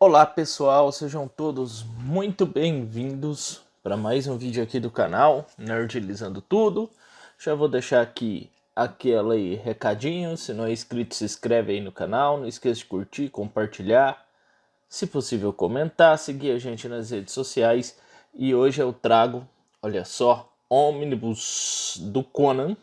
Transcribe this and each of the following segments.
Olá pessoal, sejam todos muito bem-vindos para mais um vídeo aqui do canal Nerdilizando Tudo. Já vou deixar aqui aquele recadinho, se não é inscrito se inscreve aí no canal, não esqueça de curtir, compartilhar, se possível comentar, seguir a gente nas redes sociais. E hoje eu trago, olha só, ônibus do Conan,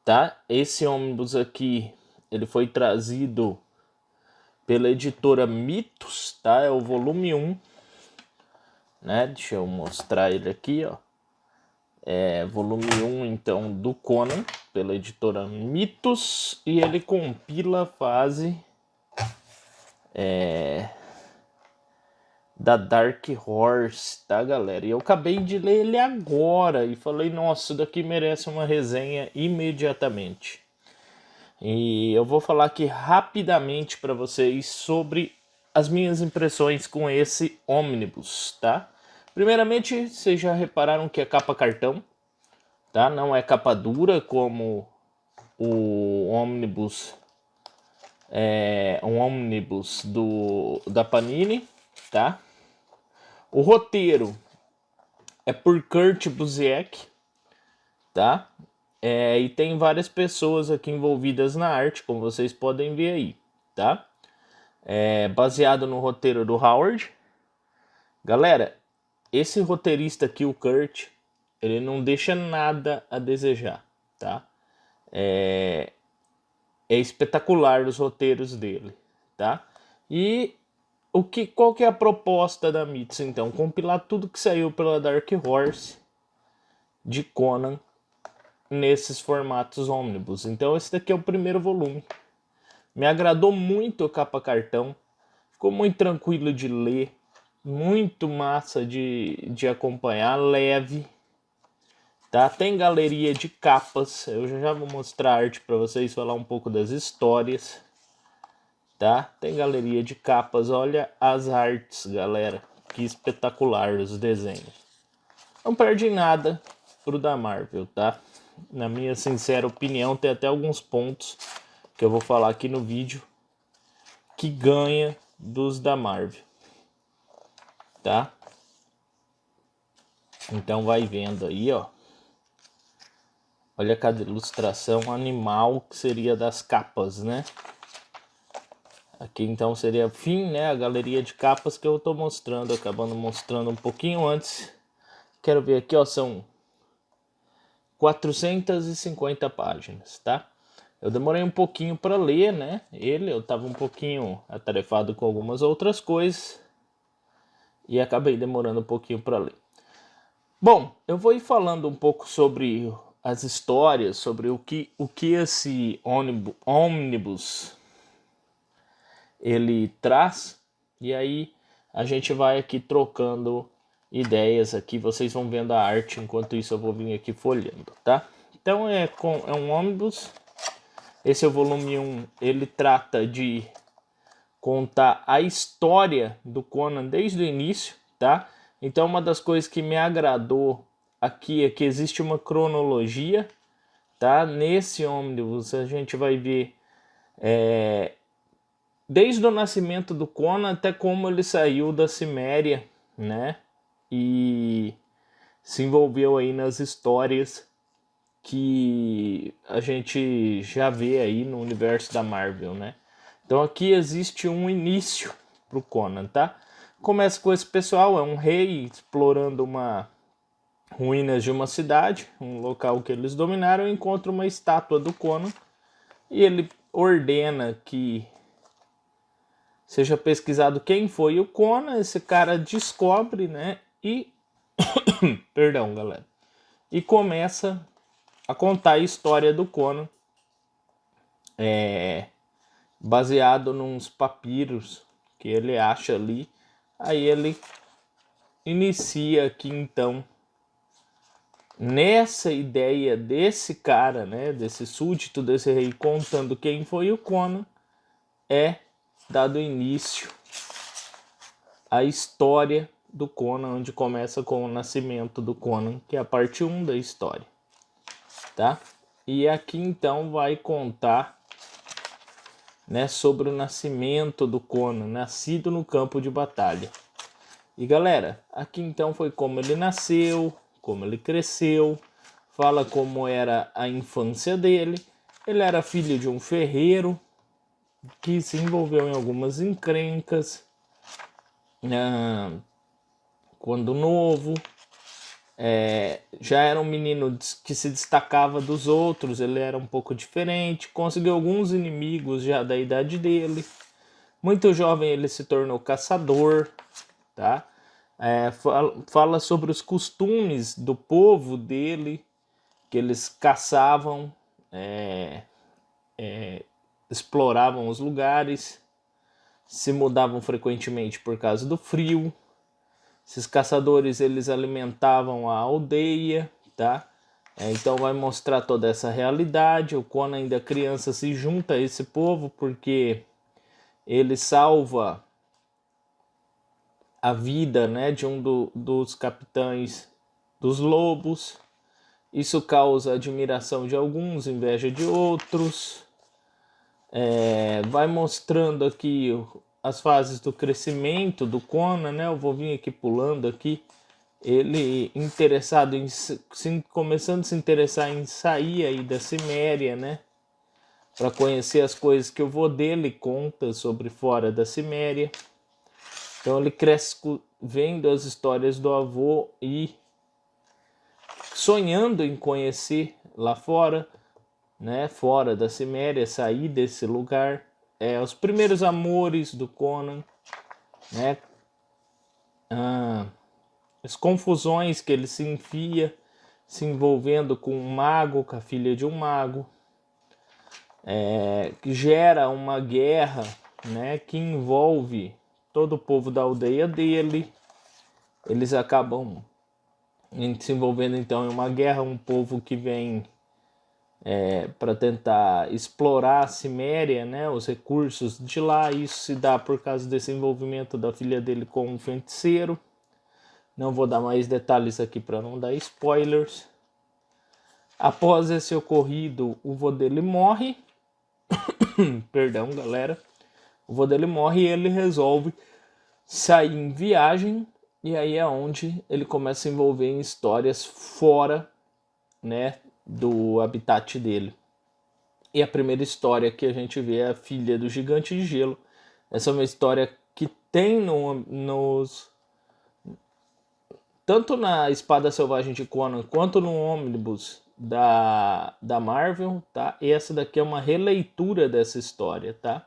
tá? Esse ônibus aqui, ele foi trazido pela editora Mitos, tá? É o volume 1, né? Deixa eu mostrar ele aqui, ó. É volume 1, então, do Conan, pela editora Mitos, e ele compila a fase da Dark Horse, tá, galera? E eu acabei de ler ele agora e falei, nossa, isso daqui merece uma resenha imediatamente. E eu vou falar aqui rapidamente para vocês sobre as minhas impressões com esse ônibus, tá? Primeiramente, vocês já repararam que é capa cartão, tá? Não é capa dura como o ônibus um ônibus da Panini, tá? O roteiro é por Kurt Busiek, tá? E tem várias pessoas aqui envolvidas na arte, como vocês podem ver aí, tá? Baseado no roteiro do Howard. Galera, esse roteirista aqui, o Kurt, ele não deixa nada a desejar, tá? É espetacular os roteiros dele, tá? E qual que é a proposta da Mitos, então? Compilar tudo que saiu pela Dark Horse de Conan nesses formatos ônibus. Então esse daqui é o primeiro volume. Me agradou muito a capa cartão, ficou muito tranquilo de ler, muito massa de acompanhar, leve, tá? Tem galeria de capas, eu já vou mostrar a arte para vocês, falar um pouco das histórias, tá? Tem galeria de capas, olha as artes, galera, que espetacular os desenhos. Não perde nada pro da Marvel, tá? Na minha sincera opinião, tem até alguns pontos que eu vou falar aqui no vídeo que ganha dos da Marvel, tá? Então vai vendo aí, ó. Olha cada ilustração animal que seria das capas, né? Aqui então seria fim, né? A galeria de capas que eu tô mostrando, acabando mostrando um pouquinho antes. Quero ver aqui, ó, são 450 páginas, tá? Eu demorei um pouquinho para ler, né? Eu tava um pouquinho atarefado com algumas outras coisas e acabei demorando um pouquinho para ler. Bom, eu vou ir falando um pouco sobre as histórias, sobre o que esse ônibus ele traz, e aí a gente vai aqui trocando ideias aqui, vocês vão vendo a arte, enquanto isso eu vou vir aqui folheando, tá? Então é um ônibus, esse é o volume 1, ele trata de contar a história do Conan desde o início, tá? Então uma das coisas que me agradou aqui é que existe uma cronologia, tá? Nesse ônibus a gente vai ver desde o nascimento do Conan até como ele saiu da Ciméria, né? E se envolveu aí nas histórias que a gente já vê aí no universo da Marvel, né? Então aqui existe um início pro Conan, tá? Começa com esse pessoal, é um rei explorando ruínas de uma cidade, um local que eles dominaram, encontra uma estátua do Conan e ele ordena que seja pesquisado quem foi o Conan. Esse cara descobre, né? E perdão, galera. E começa a contar a história do Conan, baseado nos papiros que ele acha ali. Aí ele inicia aqui então nessa ideia desse cara, né, desse súdito desse rei contando quem foi o Conan, é dado início à história do Conan, onde começa com o nascimento do Conan, que é a parte 1 da história, tá? E aqui então vai contar né, sobre o nascimento do Conan, nascido no campo de batalha. E galera, aqui então foi como ele nasceu, como ele cresceu, fala como era a infância dele. Ele era filho de um ferreiro que se envolveu em algumas encrencas quando novo. Já era um menino que se destacava dos outros, ele era um pouco diferente, conseguiu alguns inimigos já da idade dele. Muito jovem ele se tornou caçador, tá? Fala sobre os costumes do povo dele, que eles caçavam, exploravam os lugares, se mudavam frequentemente por causa do frio. Esses caçadores eles alimentavam a aldeia, tá? Então vai mostrar toda essa realidade. O Conan ainda criança se junta a esse povo porque ele salva a vida, né, de um dos capitães dos lobos. Isso causa admiração de alguns, inveja de outros. Vai mostrando aqui as fases do crescimento do Conan, né? Eu vou vir aqui pulando aqui. Ele interessado em começando a se interessar em sair aí da Ciméria, né? Para conhecer as coisas que o vô dele conta sobre fora da Ciméria. Então ele cresce vendo as histórias do avô e sonhando em conhecer lá fora, né? Fora da Ciméria, sair desse lugar. Os primeiros amores do Conan, né? As confusões que ele se enfia, se envolvendo com um mago, com a filha de um mago, que gera uma guerra, né, que envolve todo o povo da aldeia dele. Eles acabam se envolvendo então em uma guerra, um povo que vem para tentar explorar a Ciméria, né, os recursos de lá. Isso se dá por causa desse envolvimento da filha dele com um feiticeiro. Não vou dar mais detalhes aqui para não dar spoilers. Após esse ocorrido, o vô dele morre. Perdão, galera. O vô dele morre e ele resolve sair em viagem. E aí é onde ele começa a se envolver em histórias fora, né, do habitat dele. E a primeira história que a gente vê é a filha do gigante de gelo. Essa é uma história que tem tanto na Espada Selvagem de Conan quanto no ônibus da Marvel, tá? E essa daqui é uma releitura dessa história, tá?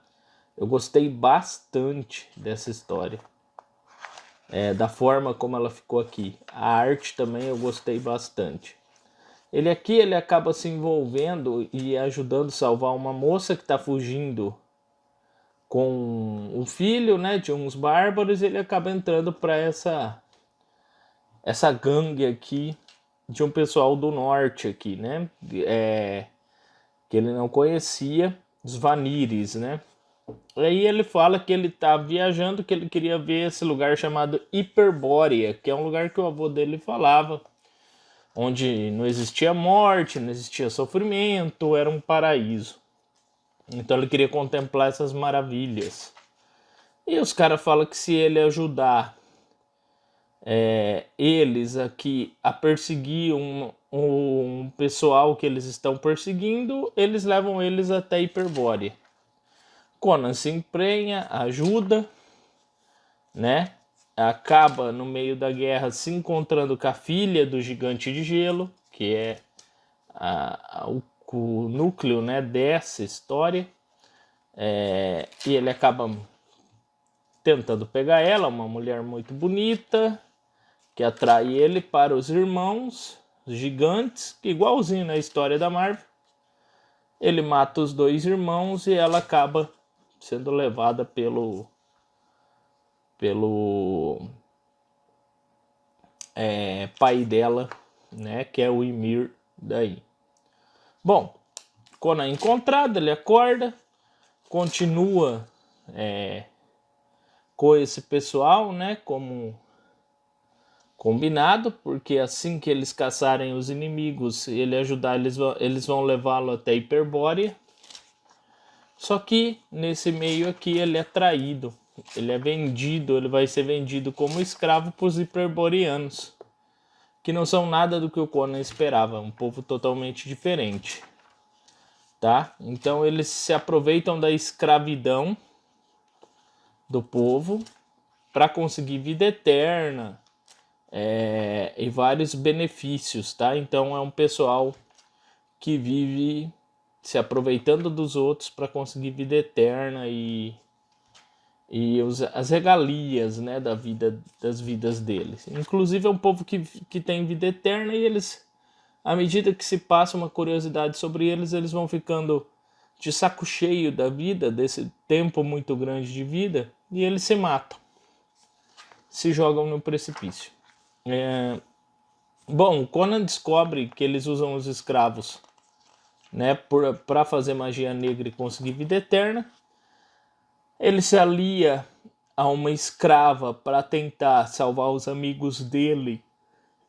Eu gostei bastante dessa história. Da forma como ela ficou aqui. A arte também eu gostei bastante. Ele acaba se envolvendo e ajudando a salvar uma moça que está fugindo com o filho, né, de uns bárbaros. Ele acaba entrando para essa gangue aqui de um pessoal do norte aqui, né? Que ele não conhecia, os Vanires, né? Aí ele fala que ele tá viajando, que ele queria ver esse lugar chamado Hiperbórea, que é um lugar que o avô dele falava, onde não existia morte, não existia sofrimento, era um paraíso. Então ele queria contemplar essas maravilhas. E os caras falam que se ele ajudar eles aqui a perseguir um pessoal que eles estão perseguindo, eles levam eles até Hiperbórea. Conan se emprenha, ajuda, né? Acaba no meio da guerra se encontrando com a filha do gigante de gelo, que é o núcleo, né, dessa história. E ele acaba tentando pegar ela, uma mulher muito bonita, que atrai ele para os irmãos os gigantes, igualzinho na história da Marvel. Ele mata os dois irmãos e ela acaba sendo levada pelo pai dela, né, que é o Ymir daí. Bom, Conan é encontrado, ele acorda, continua com esse pessoal, né, como combinado, porque assim que eles caçarem os inimigos, ele ajudar, eles vão levá-lo até Hiperbórea. Só que nesse meio aqui ele é traído, ele é vendido, ele vai ser vendido como escravo para os hiperboreanos, que não são nada do que o Conan esperava, um povo totalmente diferente, tá? Então eles se aproveitam da escravidão do povo para conseguir vida eterna e vários benefícios, tá? Então é um pessoal que vive se aproveitando dos outros para conseguir vida eterna e as regalias, né, das vidas deles. Inclusive é um povo que tem vida eterna e eles, à medida que se passa uma curiosidade sobre eles, eles vão ficando de saco cheio da vida, desse tempo muito grande de vida, e eles se matam, se jogam no precipício. Bom, Conan descobre que eles usam os escravos, né, para fazer magia negra e conseguir vida eterna. Ele se alia a uma escrava para tentar salvar os amigos dele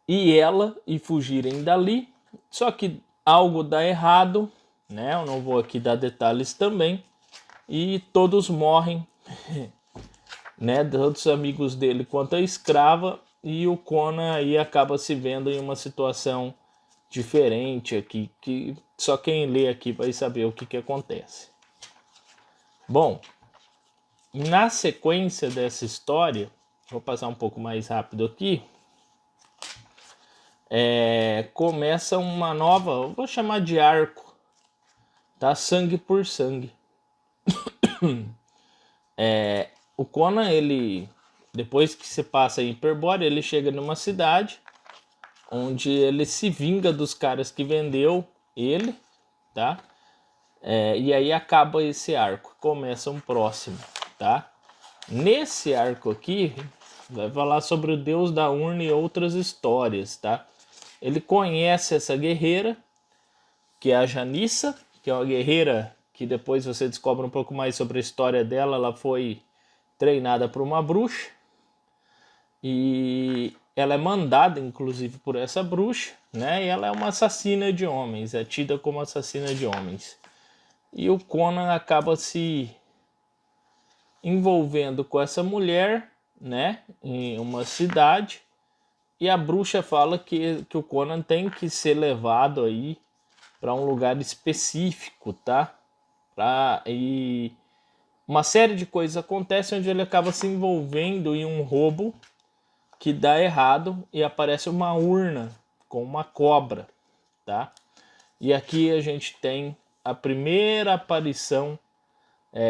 e ela e fugirem dali. Só que algo dá errado, né? Eu não vou aqui dar detalhes também. E todos morrem, né? Todos os amigos dele quanto a escrava. E o Conan aí acaba se vendo em uma situação diferente aqui, que só quem lê aqui vai saber o que acontece. Bom, na sequência dessa história, vou passar um pouco mais rápido aqui, começa uma nova, eu vou chamar de arco, tá? Sangue por sangue. O Conan, ele, depois que se passa em Hyperborea, ele chega numa cidade onde ele se vinga dos caras que vendeu ele, tá? E aí acaba esse arco, começa um próximo, tá? Nesse arco aqui, vai falar sobre o Deus da Urna e outras histórias, tá? Ele conhece essa guerreira, que é a Janissa, que é uma guerreira que depois você descobre um pouco mais sobre a história dela. Ela foi treinada por uma bruxa e ela é mandada, inclusive, por essa bruxa, né? E ela é uma assassina de homens, é tida como assassina de homens. E o Conan acaba se envolvendo com essa mulher, né, em uma cidade, e a bruxa fala que o Conan tem que ser levado aí para um lugar específico, tá? E uma série de coisas acontecem onde ele acaba se envolvendo em um roubo que dá errado e aparece uma urna com uma cobra, tá? E aqui a gente tem a primeira aparição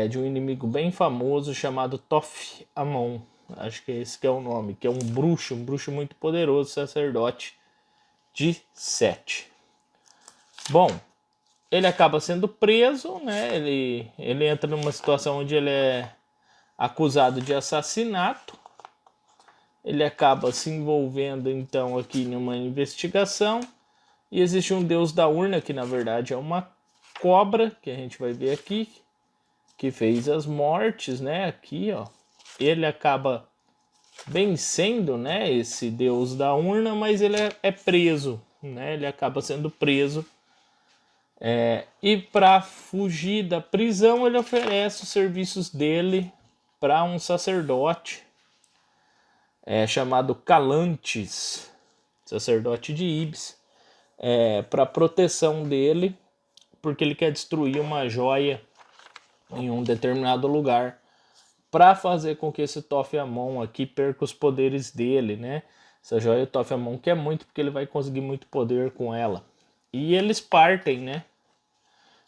de um inimigo bem famoso chamado Thoth Amon. Acho que esse que é o nome, que é um bruxo muito poderoso, sacerdote de Sete. Bom, ele acaba sendo preso, né? Ele entra numa situação onde ele é acusado de assassinato. Ele acaba se envolvendo então aqui numa investigação. E existe um deus da urna, que na verdade é uma cobra, que a gente vai ver aqui, que fez as mortes, né? Aqui, ó. Ele acaba vencendo, né, esse deus da urna, mas ele é preso, né? Ele acaba sendo preso. E para fugir da prisão, ele oferece os serviços dele para um sacerdote chamado Calantes, sacerdote de Ibis, para proteção dele, porque ele quer destruir uma joia em um determinado lugar para fazer com que esse Thoth Amon aqui perca os poderes dele, né? Essa joia o Thoth Amon quer muito porque ele vai conseguir muito poder com ela. E eles partem, né?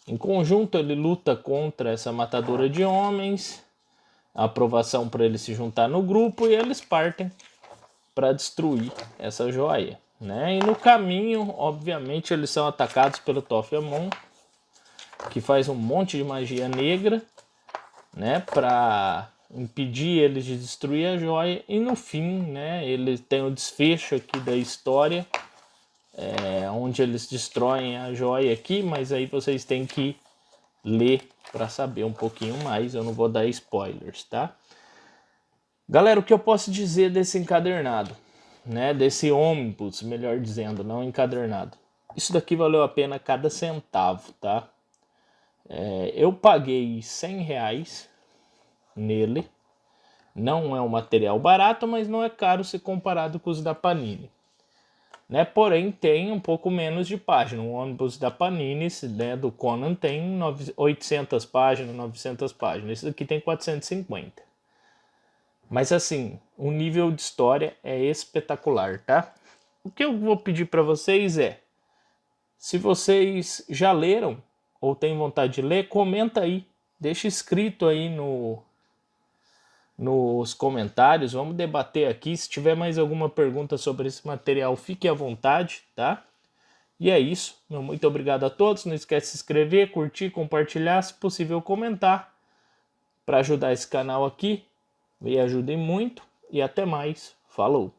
Em conjunto ele luta contra essa matadora de homens, a aprovação para ele se juntar no grupo, e eles partem para destruir essa joia, né? E no caminho, obviamente, eles são atacados pelo Thoth Amon, que faz um monte de magia negra, né, para impedir eles de destruir a joia. E no fim, né, ele tem o desfecho aqui da história, onde eles destroem a joia aqui, mas aí vocês têm que ler para saber um pouquinho mais. Eu não vou dar spoilers, tá? Galera, o que eu posso dizer desse encadernado, né, desse ônibus, melhor dizendo, não encadernado? Isso daqui valeu a pena cada centavo, tá? Eu paguei R$100 nele. Não é um material barato, mas não é caro se comparado com os da Panini. Né? Porém, tem um pouco menos de página. O ônibus da Panini, né, do Conan, tem 800 páginas, 900 páginas. Esse aqui tem 450. Mas assim, o nível de história é espetacular, tá? O que eu vou pedir para vocês é, se vocês já leram ou têm vontade de ler, comenta aí. Deixa escrito aí nos comentários, vamos debater aqui. Se tiver mais alguma pergunta sobre esse material, fique à vontade, tá? E é isso. Meu muito obrigado a todos. Não esquece de se inscrever, curtir, compartilhar, se possível comentar, para ajudar esse canal aqui. Me ajudem muito e até mais. Falou!